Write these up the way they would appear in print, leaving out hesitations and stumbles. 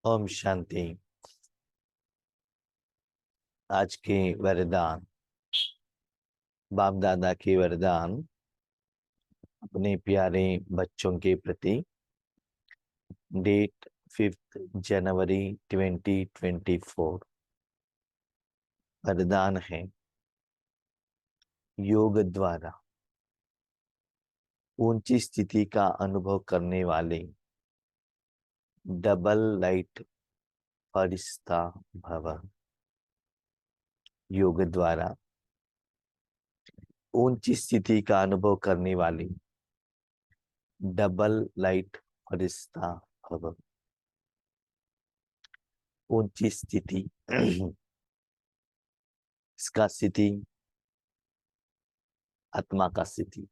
ओम शांति। आज के वरदान, बाप दादा के वरदान अपने प्यारे बच्चों के प्रति। डेट 5 जनवरी 2024। वरदान है, योग द्वारा ऊंची स्थिति का अनुभव करने वाले डबल लाइट फरिश्ता भव। योग द्वारा ऊंची स्थिति का अनुभव करने वाले डबल लाइट फरिश्ता भव। ऊंची स्थिति इसका स्थिति आत्मा का स्थिति,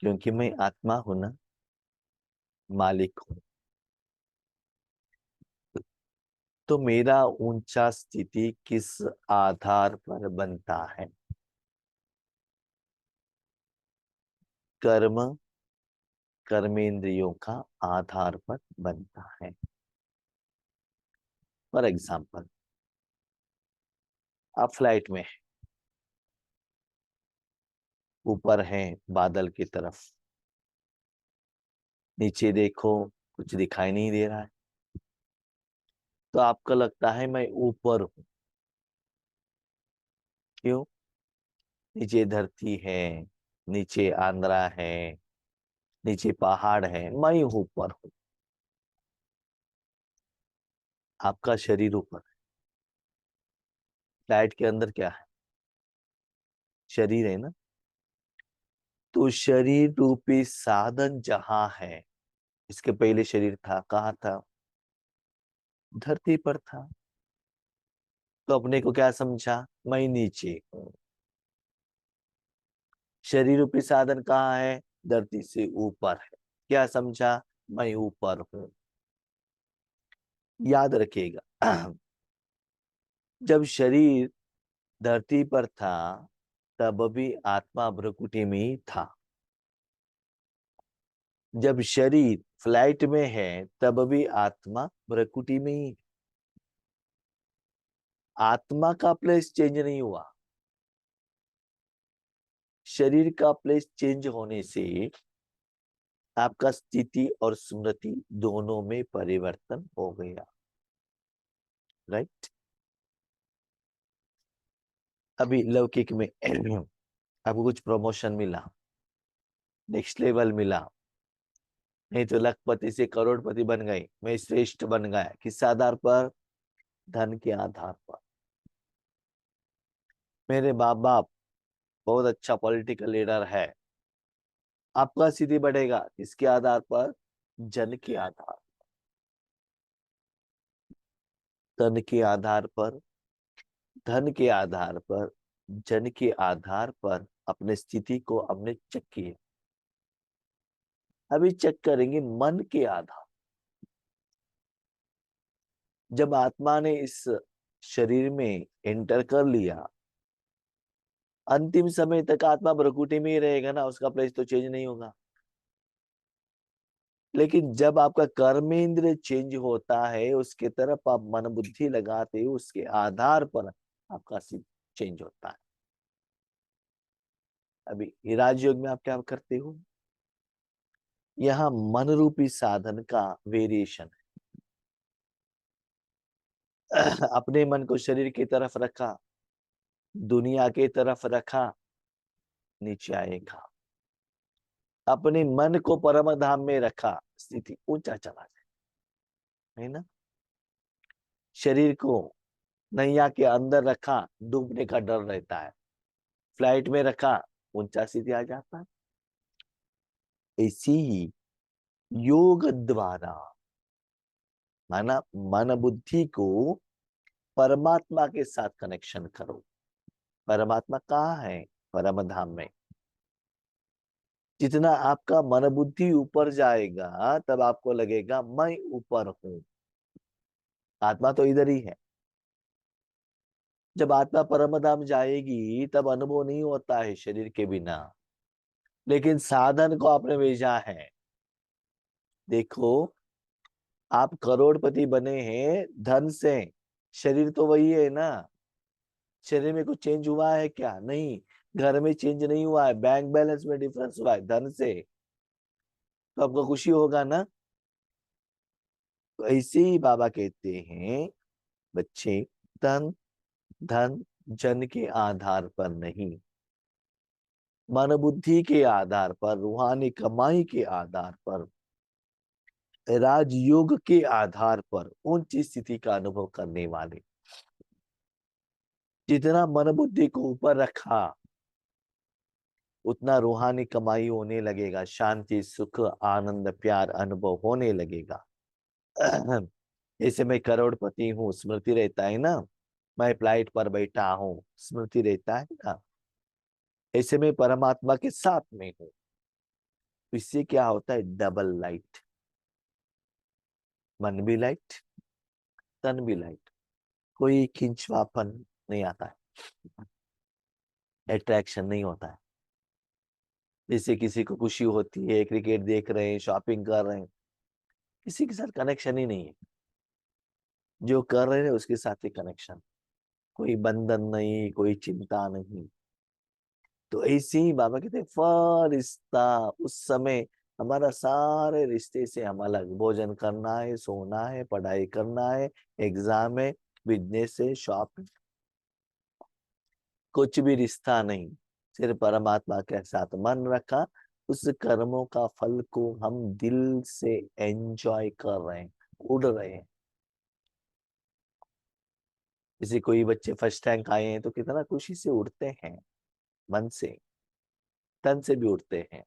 क्योंकि मैं आत्मा हूं ना, मालिक हूं। तो मेरा ऊंचा स्थिति किस आधार पर बनता है? कर्म, कर्मेंद्रियों का आधार पर बनता है। फॉर एग्जाम्पल, आप फ्लाइट में हैं, ऊपर हैं बादल की तरफ, नीचे देखो कुछ दिखाई नहीं दे रहा है, तो आपको लगता है मैं ऊपर हूं। क्यों? नीचे धरती है, नीचे आंध्रा है, नीचे पहाड़ है, मैं ऊपर हूं। आपका शरीर ऊपर है। फ्लाइट के अंदर क्या है? शरीर है ना। तो शरीर रूपी साधन जहां है, इसके पहले शरीर था, कहाँ था? धरती पर था। तो अपने को क्या समझा? मैं नीचे हूं। शरीर रूपी साधन कहाँ है? धरती से ऊपर है। क्या समझा? मैं ऊपर हूं। याद रखिएगा, जब शरीर धरती पर था तब भी आत्मा भ्रकुटी में ही था। जब शरीर फ्लाइट में है तब भी आत्मा भ्रकुटी में ही। आत्मा का प्लेस चेंज नहीं हुआ। शरीर का प्लेस चेंज होने से आपका स्थिति और स्मृति दोनों में परिवर्तन हो गया। राइट? अभी लौकिक में आपको कुछ प्रमोशन मिला, नेक्स्ट लेवल मिला, नहीं तो लखपति से करोड़पति बन गए, मैं श्रेष्ठ बन गया। किस आधार पर? धन के आधार पर। मेरे बाप बाप बहुत अच्छा पॉलिटिकल लीडर है। आपका स्थिति बढ़ेगा किसके आधार पर? जन के आधार, धन के आधार पर, धन के आधार पर, जन के आधार पर अपने स्थिति को हमने चेक किया। अभी चेक करेंगे मन के आधार। जब आत्मा ने इस शरीर में एंटर कर लिया, अंतिम समय तक आत्मा भ्रकुटी में ही रहेगा ना, उसका प्लेस तो चेंज नहीं होगा। लेकिन जब आपका कर्मेंद्र चेंज होता है, उसके तरफ आप मन बुद्धि लगाते हो, उसके आधार पर आपका सिद्ध चेंज होता है। अभी राजयोग में आप क्या करते हो? यहाँ मन रूपी साधन का वेरिएशन है। अपने मन को शरीर की तरफ रखा, दुनिया की तरफ रखा, नीचे आएगा। अपने मन को परम धाम में रखा, स्थिति ऊंचा चला जाए, है ना। शरीर को नैया के अंदर रखा, डूबने का डर रहता है। फ्लाइट में रखा, ऊंचा स्थिति आ जाता है। ऐसी ही योग द्वारा माना मन बुद्धि को परमात्मा के साथ कनेक्शन करो। परमात्मा कहाँ है? परम धाम में। जितना आपका मन बुद्धि ऊपर जाएगा तब आपको लगेगा मैं ऊपर हूं। आत्मा तो इधर ही है। जब आत्मा परम धाम जाएगी तब अनुभव नहीं होता है शरीर के बिना, लेकिन साधन को आपने भेजा है। देखो, आप करोड़पति बने हैं धन से, शरीर तो वही है ना। शरीर में कुछ चेंज हुआ है क्या? नहीं। घर में चेंज नहीं हुआ है, बैंक बैलेंस में डिफरेंस हुआ है धन से, तो आपको खुशी होगा ना। तो ऐसे ही बाबा कहते हैं बच्चे, तन धन जन के आधार पर नहीं, मन बुद्धि के आधार पर, रूहानी कमाई के आधार पर, राजयोग के आधार पर उच्च स्थिति का अनुभव करने वाले, जितना मन बुद्धि को ऊपर रखा उतना रूहानी कमाई होने लगेगा, शांति सुख आनंद प्यार अनुभव होने लगेगा। ऐसे मैं करोड़पति हूँ, स्मृति रहता है ना। मैं फ्लाइट पर बैठा हूँ, स्मृति रहता है ना। ऐसे में परमात्मा के साथ में हूँ, इससे क्या होता है? डबल लाइट, मन भी लाइट, तन भी लाइट, कोई खिंचवापन नहीं आता है, अट्रैक्शन नहीं होता है। जैसे किसी को खुशी होती है, क्रिकेट देख रहे हैं, शॉपिंग कर रहे हैं, किसी के साथ कनेक्शन ही नहीं है। जो कर रहे हैं उसके साथ ही कनेक्शन, कोई बंधन नहीं, कोई चिंता नहीं। तो ऐसे ही बाबा कहते हैं फरिश्ता, उस समय हमारा सारे रिश्ते से हम अलग, भोजन करना है, सोना है, पढ़ाई करना है, एग्जाम है, बिजनेस है, शॉप, कुछ भी रिश्ता नहीं, सिर्फ परमात्मा के साथ मन रखा, उस कर्मों का फल को हम दिल से एंजॉय कर रहे हैं, उड़ रहे हैं। जैसे कोई बच्चे फर्स्ट रैंक आए हैं तो कितना खुशी से उड़ते हैं, मन से, तन से भी उड़ते हैं।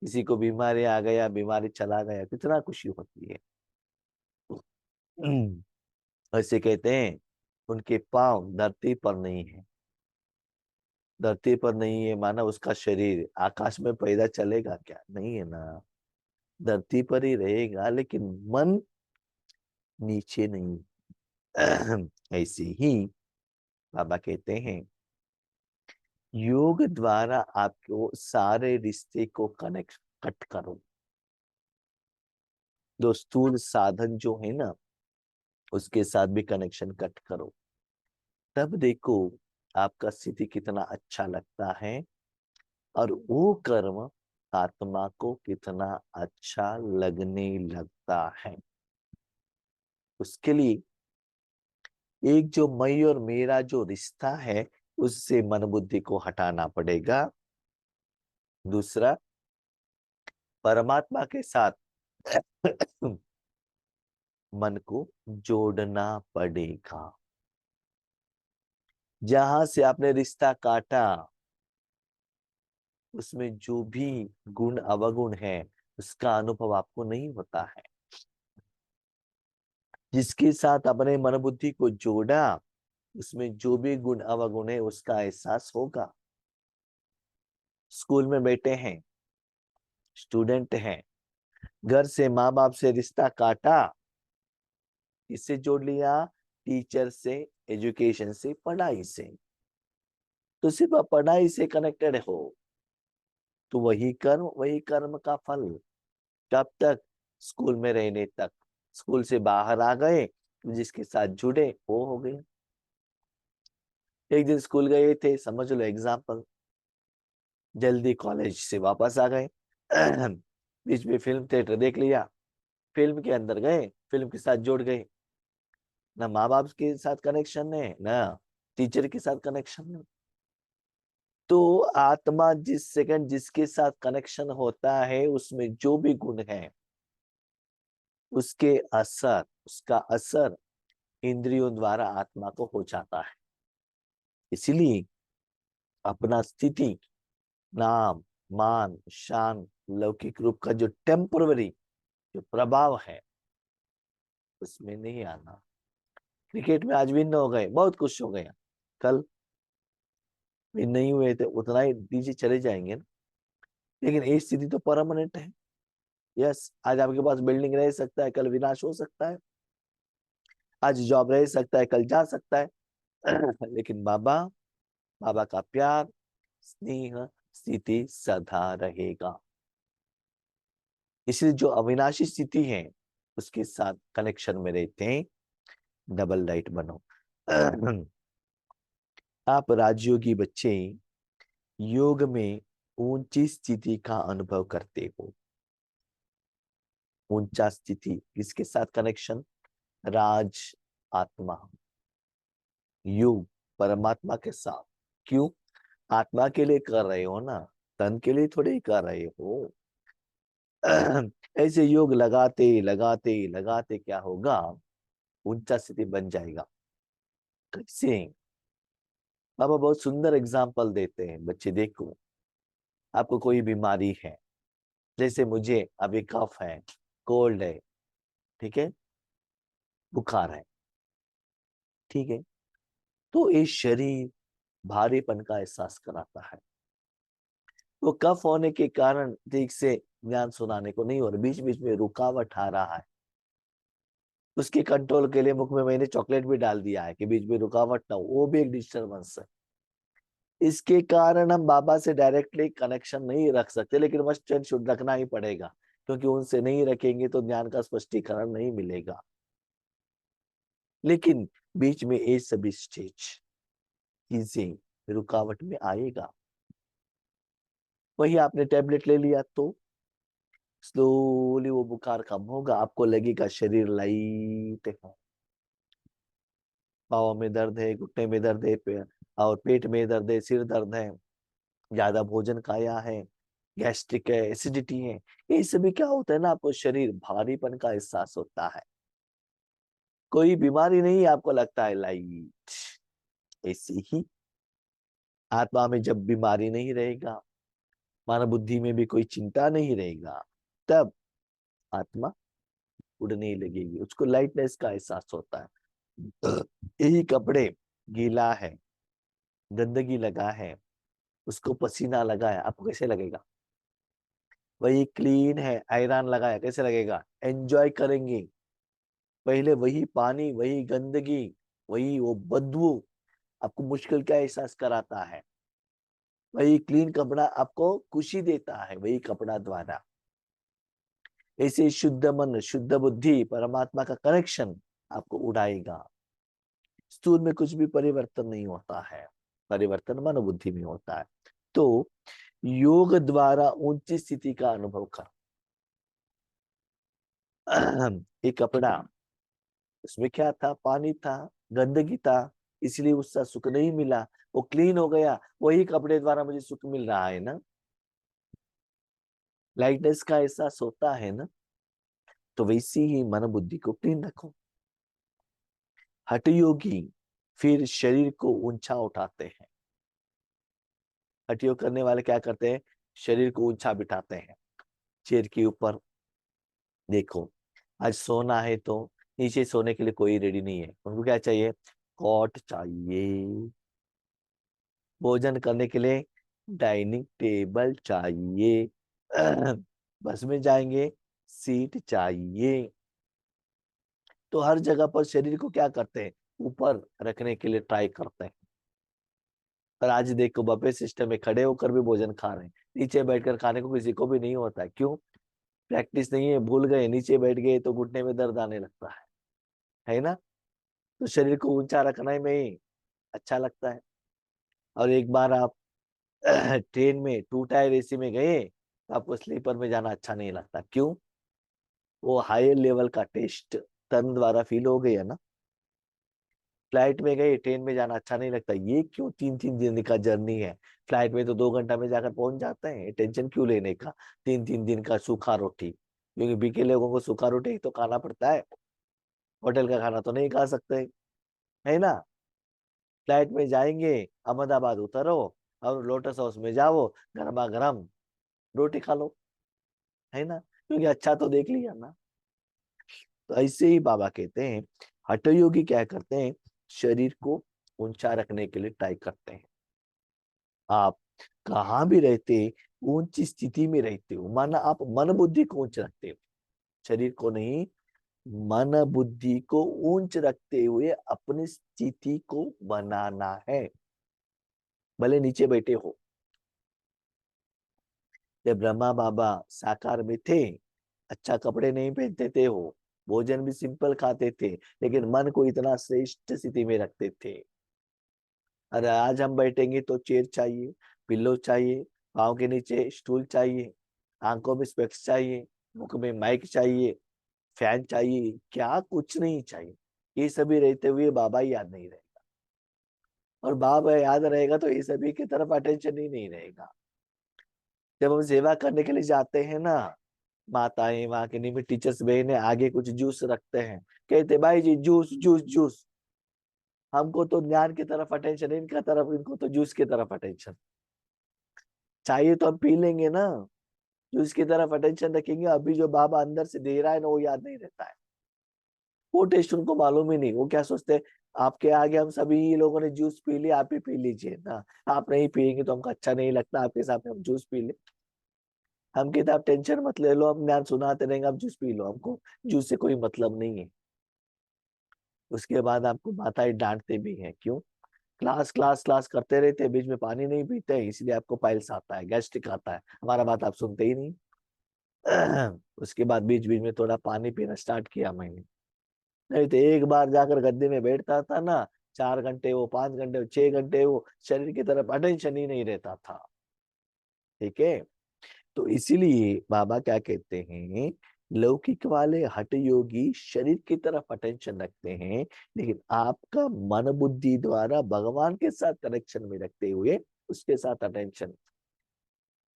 किसी को बीमारी आ गया, बीमारी चला गया, कितना खुशी होती है। ऐसे कहते हैं उनके पांव धरती पर नहीं है, धरती पर नहीं है माना उसका शरीर आकाश में पैदा चलेगा क्या? नहीं है ना, धरती पर ही रहेगा, लेकिन मन नीचे नहीं। ऐसे ही बाबा कहते हैं योग द्वारा आपको सारे रिश्ते को कनेक्ट कट करो। दो स्थूल साधन जो है ना, उसके साथ भी कनेक्शन कट करो, तब देखो आपका स्थिति कितना अच्छा लगता है, और वो कर्म आत्मा को कितना अच्छा लगने लगता है। उसके लिए एक जो मैं और मेरा जो रिश्ता है, उससे मन बुद्धि को हटाना पड़ेगा। दूसरा, परमात्मा के साथ मन को जोड़ना पड़ेगा। जहां से आपने रिश्ता काटा, उसमें जो भी गुण अवगुण है उसका अनुभव आपको नहीं होता है। जिसके साथ अपने मन बुद्धि को जोड़ा, उसमें जो भी गुण अवगुण है उसका एहसास होगा। स्कूल में बैठे हैं, स्टूडेंट हैं, घर से माँ बाप से रिश्ता काटा, इससे जोड़ लिया टीचर से, एजुकेशन से, पढ़ाई से, तो सिर्फ आप पढ़ाई से कनेक्टेड हो, तो वही कर्म का फल। कब तक? स्कूल में रहने तक। स्कूल से बाहर आ गए तो जिसके साथ जुड़े वो हो गए। एक दिन स्कूल गए थे, समझ लो एग्जाम्पल, जल्दी कॉलेज से वापस आ गए। बीच में फिल्म थिएटर देख लिया, फिल्म के अंदर गए, फिल्म के साथ जुड़ गए। ना माँ बाप के साथ कनेक्शन है, ना टीचर के साथ कनेक्शन है। तो आत्मा जिस सेकंड जिसके साथ कनेक्शन होता है, उसमें जो भी गुण है उसका असर इंद्रियों द्वारा आत्मा को हो जाता है। इसीलिए अपना स्थिति, नाम, मान, शान, लौकिक रूप का जो टेम्पररी जो प्रभाव है, उसमें नहीं आना। क्रिकेट में आज विन हो गए, बहुत खुश हो गए, कल विन नहीं हुए थे, उतना ही नीचे चले जाएंगे ना। लेकिन ये स्थिति तो परमानेंट है। यस, आज आपके पास बिल्डिंग रह सकता है, कल विनाश हो सकता है। आज जॉब रह सकता है, कल जा सकता है। लेकिन बाबा, बाबा का प्यार, स्नेह, स्थिति सदा रहेगा। इसलिए जो अविनाशी स्थिति है, उसके साथ कनेक्शन में रहते हैं, डबल लाइट बनो। आप राजयोगी बच्चे योग में ऊंची स्थिति का अनुभव करते हो। ऊंचा स्थिति किसके साथ कनेक्शन? राज आत्मा, योग परमात्मा के साथ। क्यों? आत्मा के लिए कर रहे हो ना, तन के लिए थोड़ी कर रहे हो। ऐसे योग लगाते लगाते लगाते क्या होगा? ऊंचा स्थिति बन जाएगा। कैसे? बाबा बहुत सुंदर एग्जाम्पल देते हैं। बच्चे देखो, आपको कोई बीमारी है, जैसे मुझे अभी कफ है, कोल्ड है, ठीक है, बुखार है, ठीक है, तो ये शरीर भारीपन का एहसास कराता है। वो कफ होने के कारण ठीक से ज्ञान सुनाने को नहीं हो रहा, बीच बीच में रुकावट आ रहा है। उसके कंट्रोल के लिए मुख में मैंने चॉकलेट भी डाल दिया है कि बीच में रुकावट ना हो, वो भी एक डिस्टर्बेंस है। इसके कारण हम बाबा से डायरेक्टली कनेक्शन नहीं रख सकते, लेकिन मस्ट एंड शुड रखना ही पड़ेगा, क्योंकि उनसे नहीं रखेंगे तो ज्ञान का स्पष्टीकरण नहीं मिलेगा। लेकिन बीच में ये सभी स्टेज चीजें रुकावट में आएगा। वही आपने टैबलेट ले लिया तो स्लोली वो बुखार कम होगा, आपको लगेगा शरीर लाइट है। पाँव में दर्द है, घुटने में दर्द है, और पेट में दर्द है, सिर दर्द है, ज्यादा भोजन खाया है, गैस्ट्रिक है, एसिडिटी है, ये सभी क्या होता है ना, आपको शरीर भारीपन का एहसास होता है। कोई बीमारी नहीं, आपको लगता है लाइट। ऐसी ही आत्मा में जब बीमारी नहीं रहेगा, मानव बुद्धि में भी कोई चिंता नहीं रहेगा, तब आत्मा उड़ने लगेगी, उसको लाइटनेस का एहसास होता है। यही कपड़े गीला है, गंदगी लगा है, उसको पसीना लगा है, आपको कैसे लगेगा? वही क्लीन है, आयरन लगाया, कैसे लगेगा? एंजॉय करेंगे। पहले वही पानी, वही गंदगी, वही वो बदबू आपको मुश्किल का एहसास कराता है। वही क्लीन कपड़ा आपको खुशी देता है, वही कपड़ा द्वारा। ऐसे शुद्ध मन, शुद्ध बुद्धि, परमात्मा का कनेक्शन आपको उड़ाएगा। स्थूल में कुछ भी परिवर्तन नहीं होता है, परिवर्तन मन बुद्धि में होता है। तो योग द्वारा ऊंची स्थिति का अनुभव कर। एक कपड़ा, उसमें क्या था? पानी था, गंदगी था, इसलिए उसका सुख नहीं मिला। वो क्लीन हो गया, वही कपड़े द्वारा मुझे सुख मिल रहा है ना, लाइटनेस का एहसास होता है ना। तो वैसी ही मन बुद्धि को क्लीन रखो। हठ योगी फिर शरीर को ऊंचा उठाते हैं। हठ योग करने वाले क्या करते हैं? शरीर को ऊंचा बिठाते हैं चेयर के ऊपर। देखो, आज सोना है तो नीचे सोने के लिए कोई रेडी नहीं है, उनको क्या चाहिए? कॉट चाहिए। भोजन करने के लिए डाइनिंग टेबल चाहिए। बस में जाएंगे, सीट चाहिए। तो हर जगह पर शरीर को क्या करते हैं? ऊपर रखने के लिए ट्राई करते हैं। पर आज देखो, बफे सिस्टम में खड़े होकर भी भोजन खा रहे हैं, नीचे बैठकर खाने को किसी को भी नहीं होता है। क्यों? प्रैक्टिस नहीं है, भूल गए, नीचे बैठ गए तो घुटने में दर्द आने लगता है ना। तो शरीर को ऊंचा रखना ही में ही अच्छा लगता है। और एक बार आप ट्रेन में 2 टायर एसी में गए तो आपको स्लीपर में जाना अच्छा नहीं लगता। क्यों? वो हायर लेवल का टेस्ट तन द्वारा फील हो गया ना। फ्लाइट में गए, ट्रेन में जाना अच्छा नहीं लगता। ये क्यों? 3-3 दिन का जर्नी है, फ्लाइट में तो 2 घंटा में जाकर पहुंच जाते हैं, टेंशन क्यों लेने का? 3-3 दिन का सूखा रोटी, क्योंकि बीके लोगों को सूखा रोटी तो खाना पड़ता है, होटल का खाना तो नहीं खा सकते, है ना। फ्लाइट में जाएंगे, अहमदाबाद उतरो और लोटस हाउस में जाओ, गर्मा गर्म रोटी खा लो, है ना, क्योंकि अच्छा तो देख लिया ना। तो ऐसे ही बाबा कहते हैं, हठ योगी क्या करते हैं? शरीर को ऊंचा रखने के लिए ट्राई करते हैं। आप कहाँ भी रहते, ऊंची स्थिति में रहते हो, माना आप मन बुद्धि को ऊंच रखते हो, शरीर को नहीं, मन बुद्धि को ऊंच रखते हुए अपनी स्थिति को बनाना है। भले नीचे बैठे हो, जब ब्रह्मा बाबा साकार में थे, अच्छा कपड़े नहीं पहनते थे, हो भोजन भी सिंपल खाते थे, लेकिन मन को इतना श्रेष्ठ स्थिति में रखते थे। अरे आज हम बैठेंगे तो चेयर चाहिए, पिल्लो चाहिए, पाँव के नीचे स्टूल चाहिए, आंखों में स्पेक्स चाहिए, मुख में माइक चाहिए, फैन चाहिए, क्या कुछ नहीं चाहिए। ये सभी रहते हुए बाबा ही याद नहीं रहेगा, और बाबा याद रहेगा तो ये सभी की तरफ अटेंशन ही नहीं रहेगा। जब हम सेवा करने के लिए जाते हैं ना, माताएं, वहां के नियमित टीचर्स बहने आगे कुछ जूस रखते हैं, कहते भाई जी जूस जूस जूस। हमको तो ज्ञान की तरफ अटेंशन, इनका तरफ, इनको तो जूस की तरफ अटेंशन। चाहिए तो हम पी लेंगे ना, जूस की तरफ अटेंशन रखेंगे। अभी जो बाबा अंदर से दे रहा है ना, वो याद नहीं रहता है, वो टेस्ट उनको मालूम ही नहीं। वो क्या सोचते हैं, आपके आगे हम सभी लोगों ने जूस पी लिया, आप ही पी लीजिए ना, आप नहीं पियेंगे तो हमको अच्छा नहीं लगता, आपके साथ हम जूस पी ले। हम कहते आप टेंशन मत ले लो, हम ज्ञान सुनाते रहेंगे, आप जूस पी लो, हमको जूस से कोई मतलब नहीं है। उसके बाद आपको माताएं डांटते भी हैं, क्यों? क्लास क्लास क्लास करते रहते, बीच में पानी नहीं पीते, इसलिए आपको पाइल्स आता है, गैस्ट्रिक आता है। हमारा बात आप सुनते ही नहीं। उसके बाद बीच बीच में थोड़ा पानी पीना स्टार्ट किया मैंने। नहीं तो एक बार जाकर गद्दे में बैठता था ना, 4 घंटे वो, 5 घंटे वो, 6 घंटे वो, शरीर की तरफ अटेंशन ही नहीं रहता था। ठीक है, तो इसीलिए बाबा क्या कहते हैं, लौकिक वाले हठ योगी शरीर की तरफ अटेंशन रखते हैं, लेकिन आपका मन बुद्धि द्वारा भगवान के साथ कनेक्शन में रखते हुए उसके साथ अटेंशन।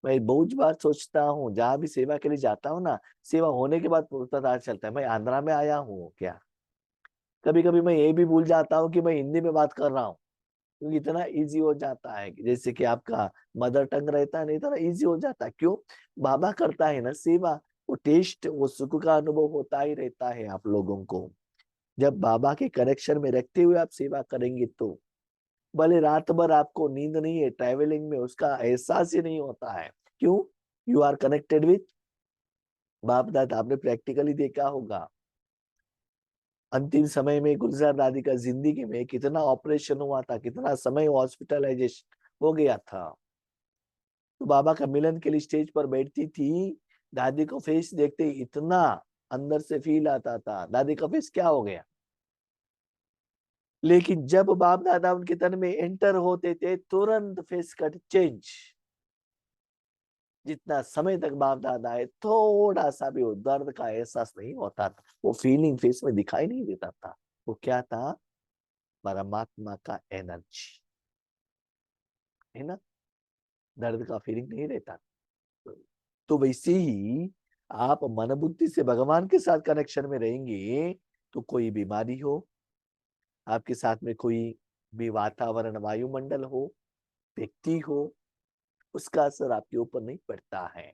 मैं बहुत बार सोचता हूँ, जहां भी सेवा के लिए जाता हूँ ना, सेवा होने के बाद पता चलता है मैं आंध्रा में आया हूँ क्या। कभी कभी मैं ये भी भूल जाता हूँ कि मैं हिंदी में बात कर रहा हूँ, क्योंकि इतना इजी हो जाता है, जैसे कि आपका मदर टंग रहता है नहीं, इतना इजी हो जाता है। क्यों? बाबा करता है ना सेवा, वो टेस्ट, वो सुख का अनुभव होता ही रहता है आप लोगों को। जब बाबा के कनेक्शन में रखते हुए आप सेवा करेंगे तो भले रात भर आपको नींद नहीं है, ट्रैवलिंग में उसका एहसास ही नहीं होता है। क्यों? यू आर कनेक्टेड विथ बाप दादा। आपने प्रैक्टिकली देखा होगा, अंतिम समय में गुलजार दादी का जिंदगी में कितना ऑपरेशन हुआ था, कितना समय हॉस्पिटलाइजेशन हो गया था। तो बाबा का मिलन के लिए स्टेज पर बैठती थी, दादी को फेस देखते ही इतना अंदर से फील आता था, दादी का फेस क्या हो गया। लेकिन जब बाप दादा उनके तन में एंटर होते थे, तुरंत फेस कट चेंज। जितना समय तक बाप दादा है, थोड़ा सा भी वो दर्द का एहसास नहीं होता था, वो फीलिंग फेस में दिखाई नहीं देता था। वो क्या था? परमात्मा का एनर्जी, है ना, दर्द का फीलिंग नहीं रहता। तो वैसे ही आप मन बुद्धि से भगवान के साथ कनेक्शन में रहेंगे, तो कोई बीमारी हो, आपके साथ में कोई भी वातावरण, वायुमंडल हो, व्यक्ति हो, उसका असर आपके ऊपर नहीं पड़ता है।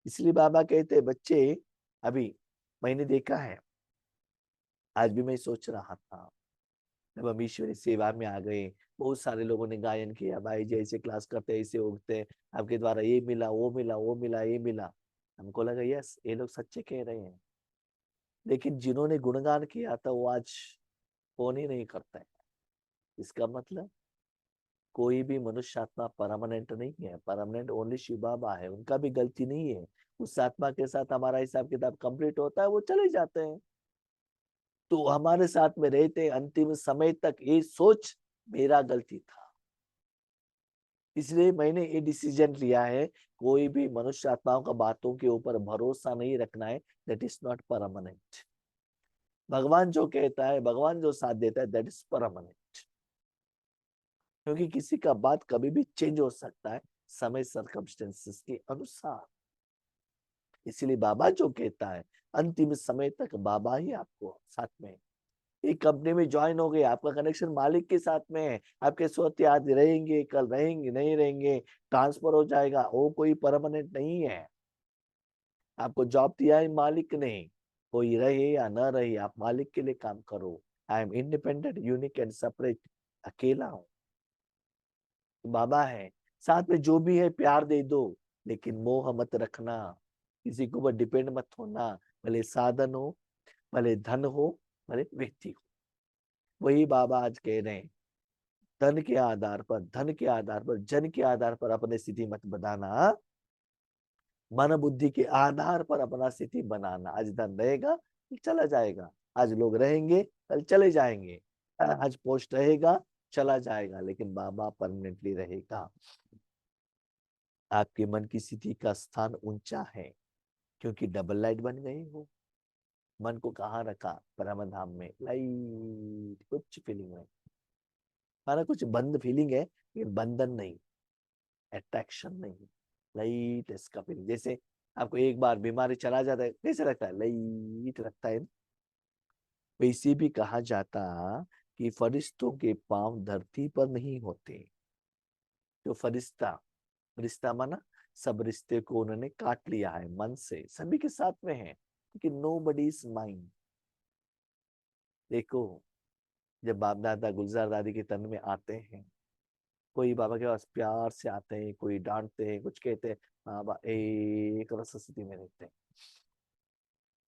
इसलिए बाबा कहते हैं बच्चे, अभी मैंने देखा है, आज भी मैं सोच रहा था, जब हम ईश्वरी सेवा में आ गए, बहुत सारे लोगों ने गायन किया, भाई जैसे क्लास करते ऐसे उगते, आपके द्वारा ये मिला, वो मिला, वो मिला, ये मिला। हमको लगा यस, ये लोग सच्चे कह रहे हैं। लेकिन जिन्होंने गुणगान किया था वो आज फोन ही नहीं करता है। इसका मतलब कोई भी मनुष्य आत्मा परमानेंट नहीं है, परमानेंट ओनली शिव बाबा है, उनका भी गलती नहीं है। उस आत्मा के साथ हमारा हिसाब किताब कंप्लीट होता है, वो चले जाते हैं। तो हमारे साथ में रहते अंतिम समय तक ये सोच मेरा गलती था। इसलिए मैंने ये डिसीजन लिया है, कोई भी मनुष्य आत्माओं का बातों के ऊपर भरोसा नहीं रखना है, दैट इज नॉट परमानेंट। भगवान जो कहता है, भगवान जो साथ देता है, दैट इज परमानेंट। क्योंकि किसी का बात कभी भी चेंज हो सकता है, समय सर्कमस्टेंसेस के अनुसार। इसलिए बाबा जो कहता है, अंतिम समय तक बाबा ही आपको साथ में। एक कंपनी में ज्वाइन हो गए, आपका कनेक्शन मालिक के साथ में है, आपके स्वत आज रहेंगे, कल रहेंगे, नहीं रहेंगे, ट्रांसफर हो जाएगा, वो कोई परमानेंट नहीं है। आपको जॉब दिया है मालिक ने, कोई रहे या न रहे, आप मालिक के लिए काम करो। I am independent, unique and separate, अकेला हूं। बाबा है साथ में, जो भी है प्यार दे दो, लेकिन मोह मत रखना, किसी के ऊपर डिपेंड मत होना, भले साधन हो, भले धन हो, भले व्यक्ति हो। वही बाबा आज कह रहे हैं, धन के आधार पर, धन के आधार पर, जन के आधार पर अपने स्थिति मत बनाना, मन बुद्धि के आधार पर अपना स्थिति बनाना। आज धन रहेगा चला जाएगा। आज लोग रहेंगे, कल चले जाएंगे। आज पोस्ट रहेगा, चला जाएगा, लेकिन बाबा परमानेंटली रहेगा। आपके मन की स्थिति का स्थान ऊंचा है, क्योंकि डबल लाइट बन गए हो। मन को कहाँ रखा? परम धाम में। लाइट कुछ फीलिंग है, माना कुछ बंद फीलिंग है, लेकिन बंधन नहीं, अट्रैक्शन नहीं, लाइट इसका फीलिंग। जैसे आपको एक बार बीमारी चला जाता है, कैसे लगता है? लाइट लगता है। वैसे भी कहा जाता कि फरिश्तों के पांव धरती पर नहीं होते। जो फरिश्ता, रिश्ता माना सब रिश्ते को उन्होंने काट लिया है मन से, सभी के साथ में है, क्योंकि नो बडी इज माइंड। देखो, जब बाप दादा गुलजार दादी के तन में आते हैं, कोई बाबा के पास प्यार से आते हैं, कोई डांटते हैं, कुछ कहते हैं, बाबा एक रस स्थिति में रहते हैं।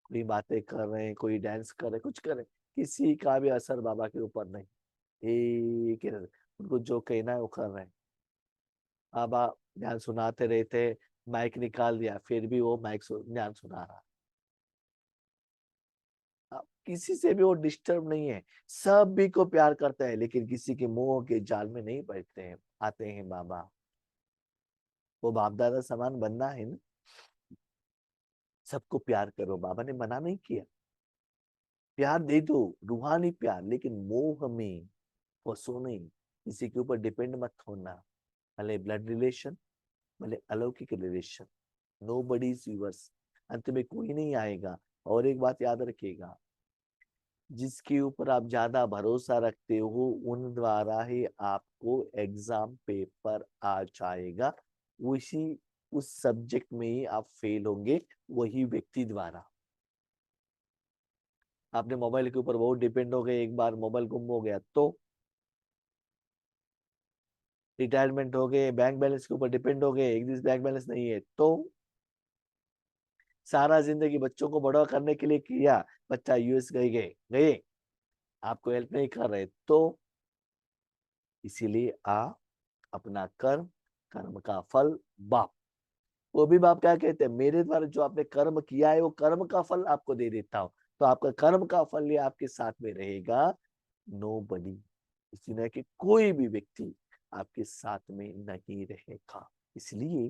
कोई बातें कर रहे हैं, कोई डांस कर रहे, कुछ कर रहे, किसी का भी असर बाबा के ऊपर नहीं। एक ही उनको जो कहना है वो कर रहे हैं। बाबा ज्ञान सुनाते रहते, माइक निकाल दिया, फिर भी वो माइक ज्ञान सुना रहा। किसी से भी वो डिस्टर्ब नहीं है, सभी को प्यार करता है, लेकिन किसी के मोह के जाल में नहीं बैठते हैं। आते हैं बाबा, वो बाप दादा समान बनना है ना। सबको प्यार करो, बाबा ने मना नहीं किया। प्यार दे दो, रूहानी प्यार, लेकिन मोह में फंसो नहीं। किसी के ऊपर डिपेंड मत होना, भले ब्लड रिलेशन, भले अलौकिक relation, nobody is yours. अंत में कोई नहीं आएगा। और एक बात याद रखिएगा, जिसके ऊपर आप ज्यादा भरोसा रखते हो उन द्वारा ही आपको एग्जाम पेपर आ जाएगा। उसी उस सब्जेक्ट में ही आप फेल होंगे, वही व्यक्ति द्वारा। आपने मोबाइल के ऊपर बहुत डिपेंड हो गए, एक बार मोबाइल गुम हो गया तो, रिटायरमेंट हो गए, बैंक बैलेंस के ऊपर डिपेंड हो गए, एक दिन बैंक बैलेंस नहीं है तो, सारा जिंदगी बच्चों को बड़ा करने के लिए किया, बच्चा यूएस गए गए गए, आपको हेल्प नहीं कर रहे तो। इसीलिए अपना कर्म, कर्म का फल बाप। वो भी बाप क्या कहते हैं, मेरे द्वारा जो आपने कर्म किया है वो कर्म का फल आपको दे देता हूँ। तो आपका कर्म का फल ये आपके साथ में रहेगा। नो बडी, इसलिए कि कोई भी व्यक्ति आपके साथ में नहीं रहेगा। इसलिए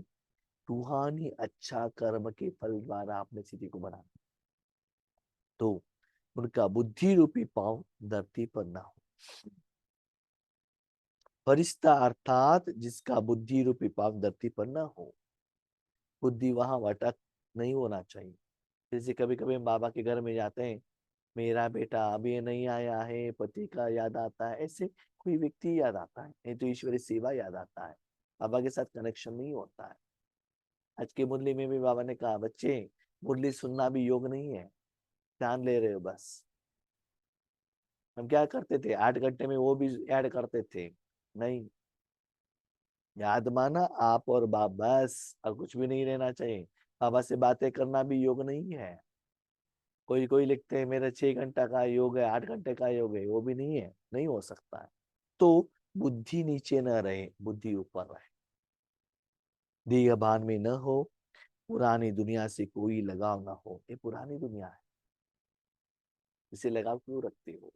रूहानी अच्छा कर्म के फल द्वारा आपने स्थिति को बना, तो उनका बुद्धि रूपी पांव धरती पर ना हो। फरिश्ता अर्थात जिसका बुद्धि रूपी पाप धरती पर ना हो। बुद्धि वहां भटक नहीं होना चाहिए। जैसे कभी कभी हम बाबा के घर में जाते हैं, मेरा बेटा अभी नहीं आया है, पति का याद आता है, ऐसे कोई व्यक्ति याद आता है, नहीं तो ईश्वरी सेवा याद आता है। बाबा के साथ कनेक्शन नहीं होता है। आज की मुरली में भी बाबा ने कहा, बच्चे मुरली सुनना भी योग नहीं है, ध्यान ले रहे हो बस। हम क्या करते थे, 8 घंटे में वो भी ऐड करते थे। नहीं, याद माना आप और बाप, बस और कुछ भी नहीं रहना चाहिए। बाबा से बातें करना भी योग नहीं है। कोई कोई लिखते हैं मेरा 6 घंटा का योग है, 8 घंटे का योग है, वो भी नहीं है, नहीं हो सकता है। तो बुद्धि नीचे न रहे, बुद्धि ऊपर रहे, देह भान में न हो, पुरानी दुनिया से कोई लगाव ना हो। ये पुरानी दुनिया है, इसे लगाव क्यों रखते हो?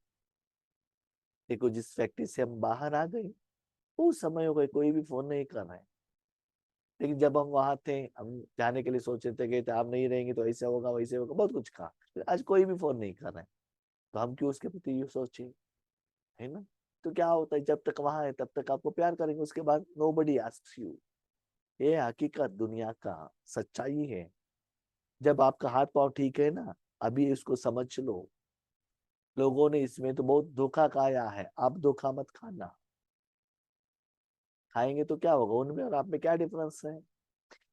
देखो, जिस फैक्ट्री से हम बाहर आ गए, उस समय हो गए, कोई भी फोन नहीं कर रहे हैं। लेकिन जब हम वहां थे, हम जाने के लिए सोचे थे कि आप नहीं रहेंगे तो ऐसे होगा वैसे होगा, बहुत कुछ कहा। आज कोई भी फोन नहीं कर रहा है, तो हम क्यों उसके प्रति ये सोचे, है ना? तो क्या होता है, जब तक वहां है तब तक आपको प्यार करेंगे, उसके बाद नो बडी आस्क्स यू। ये हकीकत दुनिया का सच्चाई है। जब आपका हाथ पांव ठीक है ना, अभी इसको समझ लो। लोगों ने इसमें तो बहुत धोखा खाया है, आप धोखा मत खाना। खाएंगे तो क्या होगा, उनमें और आप में क्या डिफरेंस है?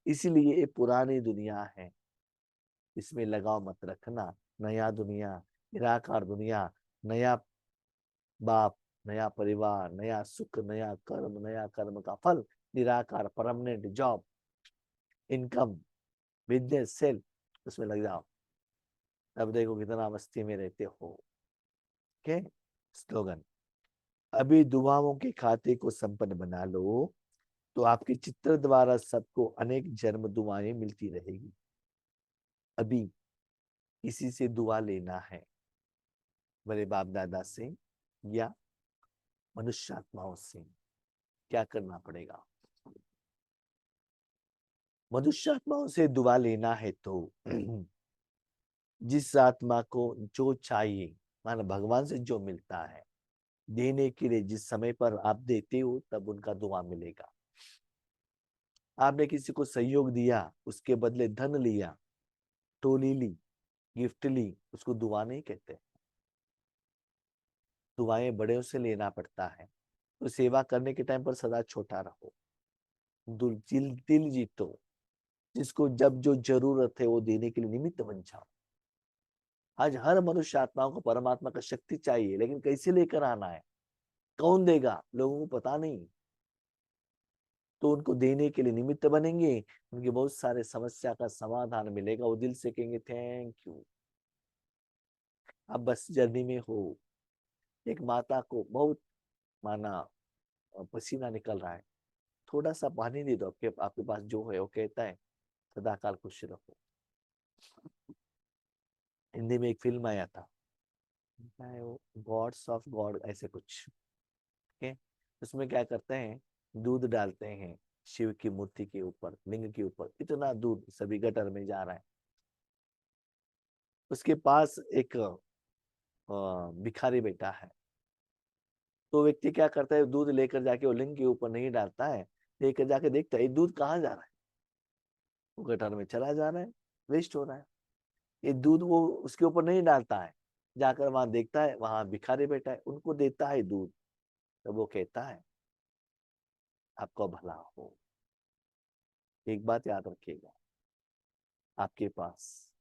इसीलिए ये पुरानी दुनिया है, इसमें लगाव मत रखना। नया दुनिया, निराकार दुनिया, नया बाप, नया परिवार, नया सुख, नया कर्म, नया कर्म का फल, निराकार permanent job, income, business, sale, उसमें लग जाओ। तब देखो कितना मस्ती में रहते हो। ओके, स्लोगन, अभी दुआओं के खाते को संपन्न बना लो, तो आपके चित्र द्वारा सबको अनेक जन्म दुआएं मिलती रहेगी। अभी किसी से दुआ लेना है, बड़े बाप दादा से या मनुष्य आत्माओं से, क्या करना पड़ेगा? मनुष्य आत्माओं से दुआ लेना है तो जिस आत्मा को जो चाहिए, माना भगवान से जो मिलता है देने के लिए, जिस समय पर आप देते हो तब उनका दुआ मिलेगा। आपने किसी को सहयोग दिया, उसके बदले धन लिया, टोली ली, गिफ्ट ली, उसको दुआ नहीं कहते। दुआएं बड़े से लेना पड़ता है। तो सेवा करने के टाइम पर सदा छोटा रहो, दिल जीतो, जिसको जब जो जरूरत है वो देने के लिए निमित्त बन जाओ। आज हर मनुष्य आत्माओं को परमात्मा का शक्ति चाहिए, लेकिन कैसे लेकर आना है, कौन देगा, लोगों को पता नहीं। तो उनको देने के लिए निमित्त बनेंगे, उनके बहुत सारे समस्या का समाधान मिलेगा, वो दिल से कहेंगे थैंक यू। अब बस जर्नी में हो, एक माता को बहुत माना पसीना निकल रहा है, थोड़ा सा पानी दे दो, आपके पास जो है, वो कहता है सदाकाल खुश रहो। हिंदी में एक फिल्म आया था, गॉड्स ऑफ गॉड ऐसे कुछ, ठीक है। उसमें क्या करते हैं, दूध डालते हैं शिव की मूर्ति के ऊपर, लिंग के ऊपर, इतना दूध सभी गटर में जा रहा है। उसके पास एक भिखारी बैठा है। तो व्यक्ति क्या करता है, दूध लेकर जाके वो लिंग के ऊपर नहीं डालता है, लेकर जाके देखता है दूध कहाँ जा रहा है, वो गटर में चला जा रहा है, वेस्ट हो रहा है। ये दूध वो उसके ऊपर नहीं डालता है, जाकर वहां देखता है, वहां भिखारी बैठा है, उनको देता है दूध। तो वो कहता है आपका भला हो। एक बात याद रखिएगा, आपके पास,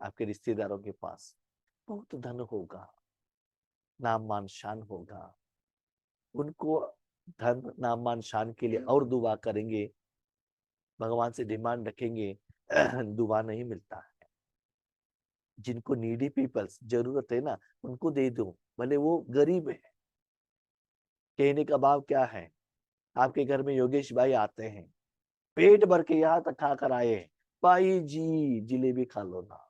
आपके रिश्तेदारों के पास बहुत धन होगा, नाम मान शान होगा, उनको धन नाम मान शान के लिए और दुआ करेंगे, भगवान से डिमांड रखेंगे, दुआ नहीं मिलता है। जिनको नीडी पीपल्स जरूरत है ना, उनको दे दो, भले वो गरीब है। कहने का भाव क्या है, आपके घर में योगेश भाई आते हैं, पेट भर के यहाँ तक खा कर आए हैं, भाई जी जलेबी खा लो ना,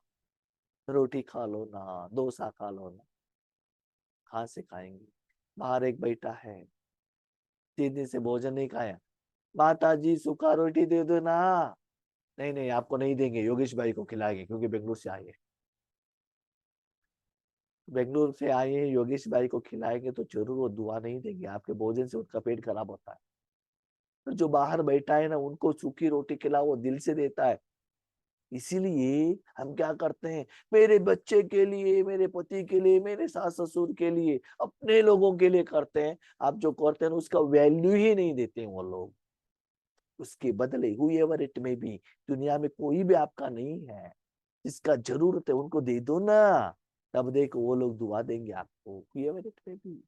रोटी खा लो ना, डोसा खा लो ना। कहाँ से खाएंगे? बाहर एक बैठा है, 3 दिन से भोजन नहीं खाया, माता जी सूखा रोटी दे दो ना। नहीं नहीं, आपको नहीं देंगे, योगेश भाई को खिलाएंगे, क्योंकि बेंगलुरु से आए हैं। बेंगलुरु से आए हैं, योगेश भाई को खिलाएंगे तो जरूर वो दुआ नहीं देंगे, आपके भोजन से उनका पेट खराब होता है। तो जो बाहर बैठा है ना, उनको सूखी रोटी खिलाओ, वो दिल से देता है। इसीलिए हम क्या करते हैं, मेरे बच्चे के लिए, मेरे पति के लिए, मेरे सास ससुर के लिए, अपने लोगों के लिए करते हैं। आप जो करते हैं उसका वैल्यू ही नहीं देते हैं वो लोग। उसके बदले हुएवर इट में भी, दुनिया में कोई भी आपका नहीं है, जिसका जरूरत है उनको दे दो ना, तब देखो वो लोग दुआ देंगे आपको, हुएवर इट में भी।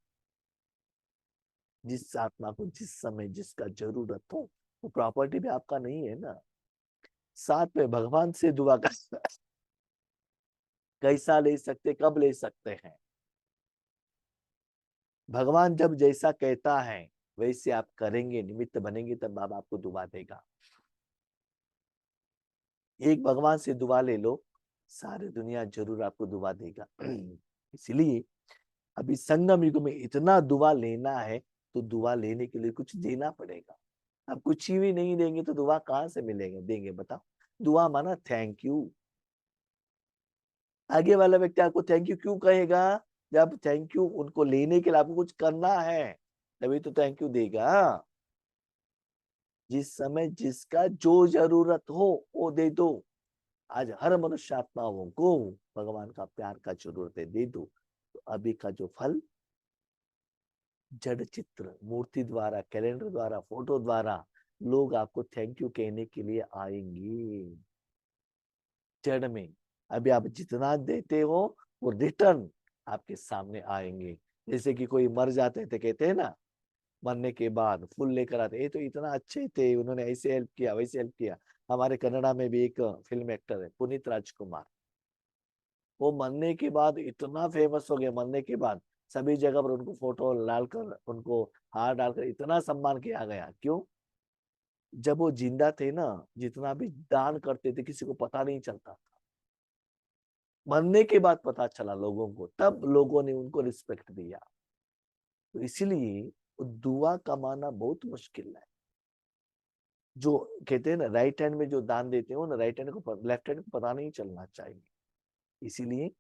जिस आत्मा को जिस समय जिसका जरूरत हो, वो प्रॉपर्टी भी आपका नहीं है ना। साथ में भगवान से दुआ कर कैसा ले सकते, कब ले सकते हैं? भगवान जब जैसा कहता है वैसे आप करेंगे, निमित्त बनेंगे, तब बाबा आपको दुआ देगा। एक भगवान से दुआ ले लो, सारी दुनिया जरूर आपको दुआ देगा। इसलिए अभी संगम युग में इतना दुआ लेना है, तो दुआ लेने के लिए कुछ देना पड़ेगा। अब कुछ भी नहीं देंगे तो दुआ कहाँ से मिलेगा, देंगे बताओ? दुआ माना थैंक यू। आगे वाला व्यक्ति आपको थैंक यू क्यों कहेगा? जब थैंक यू उनको लेने के लिए आपको कुछ करना है, तभी तो थैंक यू देगा। जिस समय जिसका जो जरूरत हो वो दे दो। आज हर मनुष्य आत्माओं को भगवान का प्यार का जरूरत है, दे दो। तो अभी का जो फल, जड़ चित्र, मूर्ति द्वारा, कैलेंडर द्वारा, फोटो द्वारा लोग आपको थैंक यू कहने के लिए आएंगे। जड़ में अभी आप जितना देते हो वो रिटर्न आपके सामने आएंगे। जैसे कि कोई मर जाते थे, कहते हैं ना, मरने के बाद फूल लेकर आते, ये तो इतना अच्छे थे, उन्होंने ऐसे हेल्प किया, वैसे हेल्प किया। हमारे कनाडा में भी एक फिल्म एक्टर है पुनीत राजकुमार, वो मरने के बाद इतना फेमस हो गया, मरने के बाद सभी जगह पर उनको फोटो डालकर, उनको हार डालकर इतना सम्मान किया गया। क्यों? जब वो जिंदा थे ना, जितना भी दान करते थे किसी को पता नहीं चलता था। मरने के बाद पता चला लोगों को, तब लोगों ने उनको रिस्पेक्ट दिया। तो इसीलिए दुआ कमाना बहुत मुश्किल है। जो कहते हैं ना, राइट हैंड में जो दान देते हो ना, राइट हैंड को, लेफ्ट हैंड को पता नहीं चलना चाहिए। इसीलिए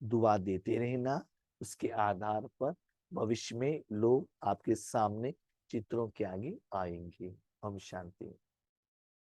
दुआ देते रहना, उसके आधार पर भविष्य में लोग आपके सामने चित्रों के आगे आएंगे। हम शांति।